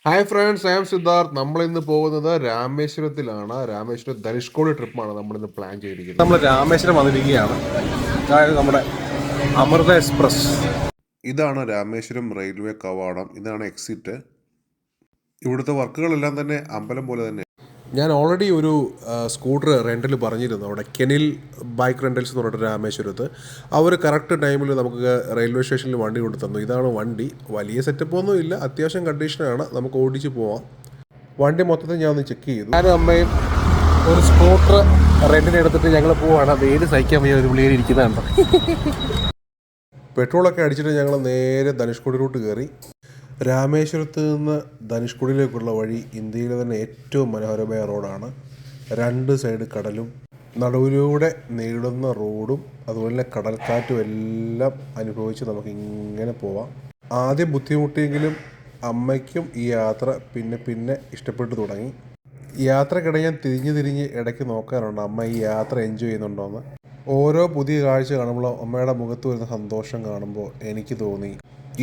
Hi friends, I am Siddharth. നമ്മളിന്ന് പോകുന്നത് രാമേശ്വരത്തിലാണ്. രാമേശ്വരം ധനുഷ്കോടി ട്രിപ്പാണ് നമ്മളിന്ന് പ്ലാൻ ചെയ്തിരിക്കുന്നത്. നമ്മൾ രാമേശ്വരം വന്നിരിക്കുകയാണ്. അതായത് നമ്മുടെ അമൃത എക്സ്പ്രസ്. ഇതാണ് രാമേശ്വരം റെയിൽവേ കവാടം. ഇതാണ് എക്സിറ്റ്. ഇവിടുത്തെ വർക്കുകളെല്ലാം തന്നെ അമ്പലം പോലെ തന്നെ. ഞാൻ ഓൾറെഡി ഒരു സ്കൂട്ടർ റെൻ്റിൽ പറഞ്ഞിരുന്നു. അവിടെ കെനിൽ ബൈക്ക് റെൻ്റൽസ് എന്ന് പറഞ്ഞിട്ട് രാമേശ്വരത്ത്. അവർ കറക്റ്റ് ടൈമിൽ നമുക്ക് റെയിൽവേ സ്റ്റേഷനിൽ വണ്ടി കൊണ്ടു തന്നു. ഇതാണ് വണ്ടി. വലിയ സെറ്റപ്പൊന്നും ഇല്ല, അത്യാവശ്യം കണ്ടീഷനാണ്, നമുക്ക് ഓടിച്ച് പോവാം. വണ്ടി മൊത്തത്തിൽ ഞാൻ ഒന്ന് ചെക്ക് ചെയ്തു. ഞാനും അമ്മയും ഒരു സ്കൂട്ടർ റെൻറ്റിന് എടുത്തിട്ട് ഞങ്ങൾ പോവാണ്. വെയിൽ സഹിക്കാൻ വയ്യ, ഒരു പുള്ളിയിൽ ഇരിക്കുന്നുണ്ട്. പെട്രോളൊക്കെ അടിച്ചിട്ട് ഞങ്ങൾ നേരെ ധനുഷ്കോടി റൂട്ട് കയറി. രാമേശ്വരത്ത് നിന്ന് ധനുഷ്കോടിയിലേക്കുള്ള വഴി ഇന്ത്യയിലെ തന്നെ ഏറ്റവും മനോഹരമായ റോഡാണ്. രണ്ട് സൈഡ് കടലും നടുവിലൂടെ നീളുന്ന റോഡും അതുപോലെ കടൽക്കാറ്റും എല്ലാം അനുഭവിച്ച് നമുക്ക് ഇങ്ങനെ പോവാം. ആദ്യം ബുദ്ധിമുട്ടിയെങ്കിലും അമ്മയ്ക്കും ഈ യാത്ര പിന്നെ ഇഷ്ടപ്പെട്ടു തുടങ്ങി. യാത്രക്കിടെ ഞാൻ തിരിഞ്ഞ് ഇടയ്ക്ക് നോക്കാറുണ്ട് അമ്മ ഈ യാത്ര എൻജോയ് ചെയ്യുന്നുണ്ടോയെന്ന്. ഓരോ പുതിയ കാഴ്ച കാണുമ്പോൾ അമ്മയുടെ മുഖത്ത് വരുന്ന സന്തോഷം കാണുമ്പോൾ എനിക്ക് തോന്നി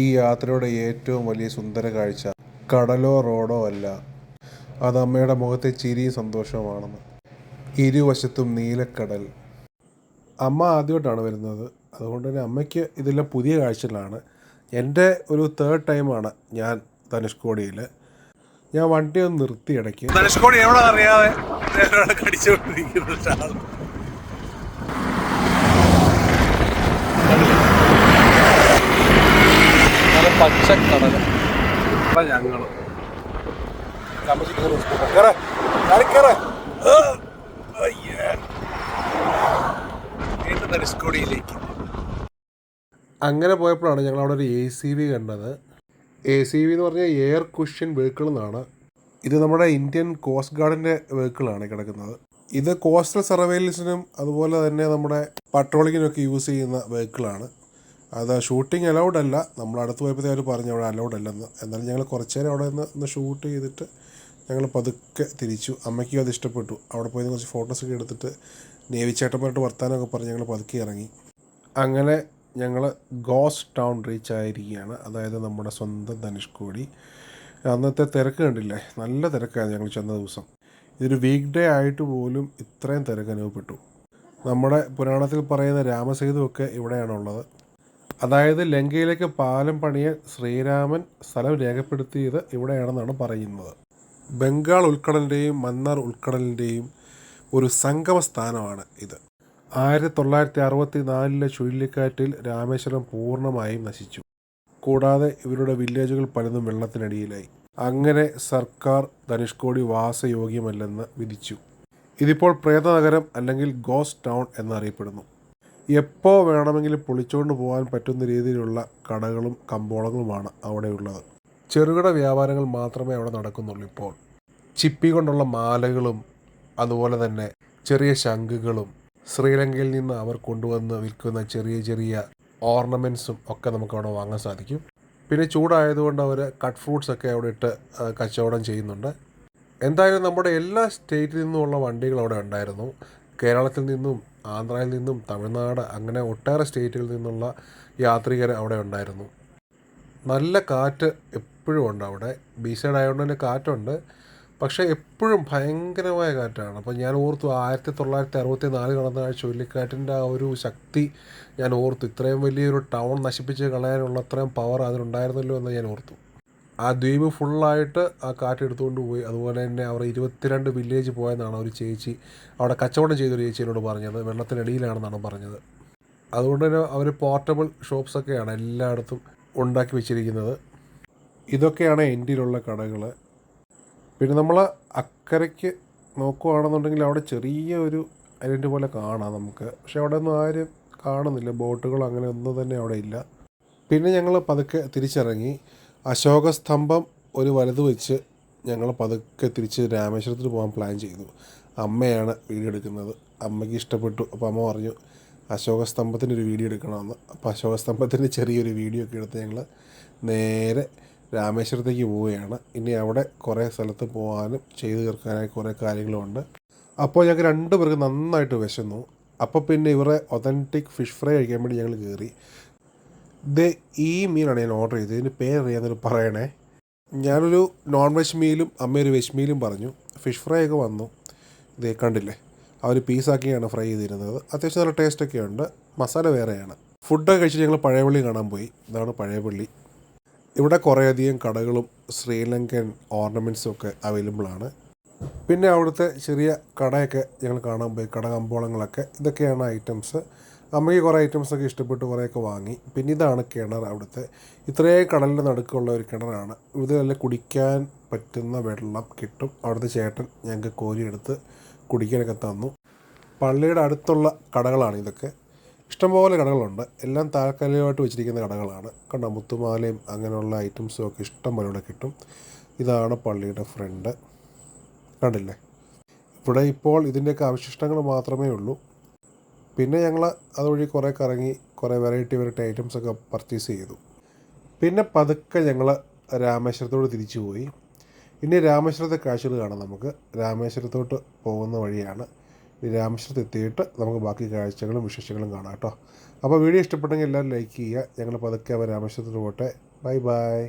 ഈ യാത്രയുടെ ഏറ്റവും വലിയ സുന്ദര കാഴ്ച കടലോ റോഡോ അല്ല, അത് അമ്മയുടെ മുഖത്തെ ചിരിയും സന്തോഷവുമാണെന്ന്. ഇരുവശത്തും നീലക്കടൽ. അമ്മ ആദ്യമായിട്ടാണ് വരുന്നത്, അതുകൊണ്ട് തന്നെ അമ്മയ്ക്ക് ഇതെല്ലാം പുതിയ കാഴ്ചകളാണ്. എൻ്റെ ഒരു തേർഡ് ടൈമാണ് ഞാൻ ധനുഷ്കോടിയിൽ. ഞാൻ വണ്ടി ഒന്ന് നിർത്തി ഇടയ്ക്ക്. ധനുഷ്കോടി എവിടെ അറിയാതെ കടിച്ചുകൊണ്ടിരിക്കുന്നു. പച്ചക്കടൽ ഞങ്ങൾ ധനുഷ്കോടിയിലേക്ക്. അങ്ങനെ പോയപ്പോഴാണ് ഞങ്ങൾ അവിടെ ഒരു ACV കണ്ടത്. ACV എന്ന് പറഞ്ഞാൽ എയർ കുഷ്യൻ വെഹിക്കിൾ എന്നാണ്. ഇത് നമ്മുടെ ഇന്ത്യൻ കോസ്റ്റ് ഗാർഡിൻ്റെ വെഹിക്കിളാണ് കിടക്കുന്നത്. ഇത് കോസ്റ്റൽ സർവൈലൻസിനും അതുപോലെ തന്നെ നമ്മുടെ പട്രോളിങ്ങിനൊക്കെ യൂസ് ചെയ്യുന്ന വെഹിക്കിളാണ്. അത് ഷൂട്ടിംഗ് അലൗഡ് അല്ല. നമ്മൾ അടുത്ത് പോയപ്പോഴത്തേ അവർ പറഞ്ഞു അവിടെ അലൗഡ് അല്ലെന്ന്. എന്നാലും ഞങ്ങൾ കുറച്ച് നേരം അവിടെ നിന്ന് ഷൂട്ട് ചെയ്തിട്ട് ഞങ്ങൾ പതുക്കെ തിരിച്ചു. അമ്മയ്ക്കും അത് ഇഷ്ടപ്പെട്ടു. അവിടെ പോയി കുറച്ച് ഫോട്ടോസൊക്കെ എടുത്തിട്ട് നേവി ചേട്ടന്മാരോട്ട് വർത്താനമൊക്കെ പറഞ്ഞ് ഞങ്ങൾ പതുക്കെ ഇറങ്ങി. അങ്ങനെ ഞങ്ങൾ ഗോസ്റ്റ് ടൗൺ റീച്ച് ആയിരിക്കുകയാണ്, അതായത് നമ്മുടെ സ്വന്തം ധനുഷ്കോടി. അന്നത്തെ തിരക്ക് കണ്ടില്ലേ, നല്ല തിരക്കായിരുന്നു ഞങ്ങൾ ചെന്ന ദിവസം. ഇതൊരു വീക്ക് ഡേ ആയിട്ട് പോലും ഇത്രയും തിരക്ക് അനുഭവപ്പെട്ടു. നമ്മുടെ പുരാണത്തിൽ പറയുന്ന രാമസേതുവൊക്കെ ഇവിടെയാണുള്ളത്. അതായത് ലങ്കയിലേക്ക് പാലം പണിയാൻ ശ്രീരാമൻ സ്ഥലം രേഖപ്പെടുത്തിയത് ഇവിടെയാണെന്നാണ് പറയുന്നത്. ബംഗാൾ ഉൾക്കടലിൻ്റെയും മന്നാർ ഉൾക്കടലിൻ്റെയും ഒരു സംഗമ സ്ഥാനമാണ് ഇത്. 1964 ചുഴലിക്കാറ്റിൽ രാമേശ്വരം പൂർണ്ണമായും നശിച്ചു. കൂടാതെ ഇവരുടെ വില്ലേജുകൾ പലതും വെള്ളത്തിനടിയിലായി. അങ്ങനെ സർക്കാർ ധനുഷ്കോടി വാസയോഗ്യമല്ലെന്ന് വിധിച്ചു. ഇതിപ്പോൾ പ്രേതനഗരം അല്ലെങ്കിൽ ഗോസ്റ്റ് ടൗൺ എന്നറിയപ്പെടുന്നു. എപ്പോൾ വേണമെങ്കിലും പൊളിച്ചുകൊണ്ട് പോകാൻ പറ്റുന്ന രീതിയിലുള്ള കടകളും കമ്പോളങ്ങളുമാണ് അവിടെയുള്ളത്. ചെറുകിട വ്യാപാരങ്ങൾ മാത്രമേ അവിടെ നടക്കുന്നുള്ളൂ ഇപ്പോൾ. ചിപ്പി കൊണ്ടുള്ള മാലകളും അതുപോലെ തന്നെ ചെറിയ ശംഖുകളും ശ്രീലങ്കയിൽ നിന്ന് അവർ കൊണ്ടുവന്ന് വിൽക്കുന്ന ചെറിയ ഓർണമെൻറ്റ്സും ഒക്കെ നമുക്ക് അവിടെ വാങ്ങാൻ സാധിക്കും. പിന്നെ ചൂടായതുകൊണ്ട് അവർ കട്ട് ഫ്രൂട്ട്സൊക്കെ അവിടെ ഇട്ട് കച്ചവടം ചെയ്യുന്നുണ്ട്. എന്തായാലും നമ്മുടെ എല്ലാ സ്റ്റേറ്റിൽ നിന്നുമുള്ള വണ്ടികൾ അവിടെ ഉണ്ടായിരുന്നു. കേരളത്തിൽ നിന്നും ആന്ധ്രയിൽ നിന്നും തമിഴ്നാട് അങ്ങനെ ഒട്ടേറെ സ്റ്റേറ്റുകളിൽ നിന്നുള്ള യാത്രികർ അവിടെ ഉണ്ടായിരുന്നു. നല്ല കാറ്റ് എപ്പോഴും ഉണ്ട് അവിടെ. ബീസൈഡ് ആയതുകൊണ്ട് തന്നെ കാറ്റുണ്ട്, പക്ഷേ എപ്പോഴും ഭയങ്കരമായ കാറ്റാണ്. അപ്പോൾ ഞാൻ ഓർത്തു 1964 നടന്ന ചുഴലിക്കാറ്റിൻ്റെ ആ ഒരു ശക്തി ഞാൻ ഓർത്തു. ഇത്രയും വലിയൊരു ടൗൺ നശിപ്പിച്ച് കളയാനുള്ള അത്രയും പവർ അതിനുണ്ടായിരുന്നല്ലോ എന്ന് ഞാൻ ഓർത്തു. ആ ദ്വീപ് ഫുള്ളായിട്ട് ആ കാറ്റ് എടുത്തുകൊണ്ട് പോയി. അതുപോലെ തന്നെ അവർ 22 വില്ലേജ് പോയെന്നാണ് ഒരു ചേച്ചി അവിടെ കച്ചവടം ചെയ്തൊരു ചേച്ചിയോട് പറഞ്ഞത്. വെള്ളത്തിനടിയിലാണെന്നാണ് പറഞ്ഞത്. അതുകൊണ്ട് തന്നെ അവർ പോർട്ടബിൾ ഷോപ്സൊക്കെയാണ് എല്ലായിടത്തും ഉണ്ടാക്കി വെച്ചിരിക്കുന്നത്. ഇതൊക്കെയാണ് ഇന്ത്യയിലുള്ള കടകൾ. പിന്നെ നമ്മൾ അക്കരയ്ക്ക് നോക്കുകയാണെന്നുണ്ടെങ്കിൽ അവിടെ ചെറിയ ഒരു ഐലൻഡ് പോലെ കാണാം നമുക്ക്. പക്ഷെ അവിടെ ഒന്നും ആരും കാണുന്നില്ല, ബോട്ടുകൾ അങ്ങനെ ഒന്നും തന്നെ അവിടെ ഇല്ല. പിന്നെ ഞങ്ങൾ പതുക്കെ തിരിച്ചിറങ്ങി. അശോകസ്തംഭം ഒരു വലത് വെച്ച് ഞങ്ങൾ പതുക്കെ തിരിച്ച് രാമേശ്വരത്തിന് പോകാൻ പ്ലാൻ ചെയ്തു. അമ്മയാണ് വീഡിയോ എടുക്കുന്നത്. അമ്മയ്ക്ക് ഇഷ്ടപ്പെട്ടു. അപ്പോൾ അമ്മ പറഞ്ഞു അശോകസ്തംഭത്തിൻ്റെ ഒരു വീഡിയോ എടുക്കണമെന്ന്. അപ്പോൾ അശോകസ്തംഭത്തിൻ്റെ ചെറിയൊരു വീഡിയോ ഒക്കെ എടുത്ത് ഞങ്ങൾ നേരെ രാമേശ്വരത്തേക്ക് പോവുകയാണ്. ഇനി അവിടെ കുറേ സ്ഥലത്ത് പോകാനും ചെയ്തു തീർക്കാനായി കുറേ കാര്യങ്ങളുമുണ്ട്. അപ്പോൾ ഞങ്ങൾക്ക് 2 പേർക്ക് നന്നായിട്ട് വിശന്നു. അപ്പോൾ പിന്നെ ഇവരെ ഒതൻറ്റിക് ഫിഷ് ഫ്രൈ കഴിക്കാൻ വേണ്ടി ഞങ്ങൾ കയറി. ഈ മീനാണ് ഞാൻ ഓർഡർ ചെയ്തത്. ഇതിന് പേരറിയാമെന്നൊരു പറയണേ. ഞാനൊരു നോൺ വെജ് മീലും അമ്മയൊരു വെജ് മീലും പറഞ്ഞു. ഫിഷ് ഫ്രൈ ഒക്കെ വന്നു. ഇതേ കണ്ടില്ലേ, അവർ പീസാക്കിയാണ് ഫ്രൈ ചെയ്തിരുന്നത്. അത്യാവശ്യം നല്ല ടേസ്റ്റൊക്കെ ഉണ്ട്. മസാല വേറെയാണ്. ഫുഡൊക്കെ കഴിച്ചിട്ട് ഞങ്ങൾ പഴയപള്ളി കാണാൻ പോയി. ഇതാണ് പഴയപള്ളി. ഇവിടെ കുറേയധികം കടകളും ശ്രീലങ്കൻ ഓർണമെൻറ്റ്സും ഒക്കെ അവൈലബിളാണ്. പിന്നെ അവിടുത്തെ ചെറിയ കടയൊക്കെ ഞങ്ങൾ കാണാൻ പോയി. കട കമ്പോളങ്ങളൊക്കെ ഇതൊക്കെയാണ് ഐറ്റംസ്. അമ്മയ്ക്ക് കുറേ ഐറ്റംസൊക്കെ ഇഷ്ടപ്പെട്ട് കുറേയൊക്കെ വാങ്ങി. പിന്നെ ഇതാണ് കിണർ അവിടുത്തെ. ഇത്രയും കടലിൻ്റെ നടുക്കുള്ള ഒരു കിണറാണ്. ഇതിലെല്ലാം കുടിക്കാൻ പറ്റുന്ന വെള്ളം കിട്ടും. അവിടുത്തെ ചേട്ടൻ ഞങ്ങൾക്ക് കോരിയെടുത്ത് കുടിക്കാനൊക്കെ തന്നു. പള്ളിയുടെ അടുത്തുള്ള കടകളാണ് ഇതൊക്കെ. ഇഷ്ടംപോലെ കടകളുണ്ട്. എല്ലാം താൽക്കാലികമായിട്ട് വെച്ചിരിക്കുന്ന കടകളാണ്. കണ്ടോ, മുത്തുമാലയും അങ്ങനെയുള്ള ഐറ്റംസും ഒക്കെ ഇഷ്ടം പോലെ ഇവിടെ കിട്ടും. ഇതാണ് പള്ളിയുടെ ഫ്രണ്ട്. കണ്ടില്ലേ, ഇവിടെ ഇപ്പോൾ ഇതിൻ്റെയൊക്കെ അവശിഷ്ടങ്ങൾ മാത്രമേ ഉള്ളൂ. പിന്നെ ഞങ്ങൾ അതുവഴി കുറേ കറങ്ങി കുറേ വെറൈറ്റി ഐറ്റംസൊക്കെ പർച്ചേസ് ചെയ്തു. പിന്നെ പതുക്കെ ഞങ്ങൾ രാമേശ്വരത്തോട് തിരിച്ചു പോയി. ഇനി രാമേശ്വരത്തെ കാഴ്ചകൾ കാണാം നമുക്ക്. രാമേശ്വരത്തോട്ട് പോകുന്ന വഴിയാണ്. ഈ രാമേശ്വരത്ത് എത്തിയിട്ട് നമുക്ക് ബാക്കി കാഴ്ചകളും വിശേഷങ്ങളും കാണാം കേട്ടോ. അപ്പോൾ വീഡിയോ ഇഷ്ടപ്പെട്ടെങ്കിൽ എല്ലാവരും ലൈക്ക് ചെയ്യുക. ഞങ്ങൾ പതുക്കെ രാമേശ്വരത്തോട്ട് പോട്ടെ. Bye bye.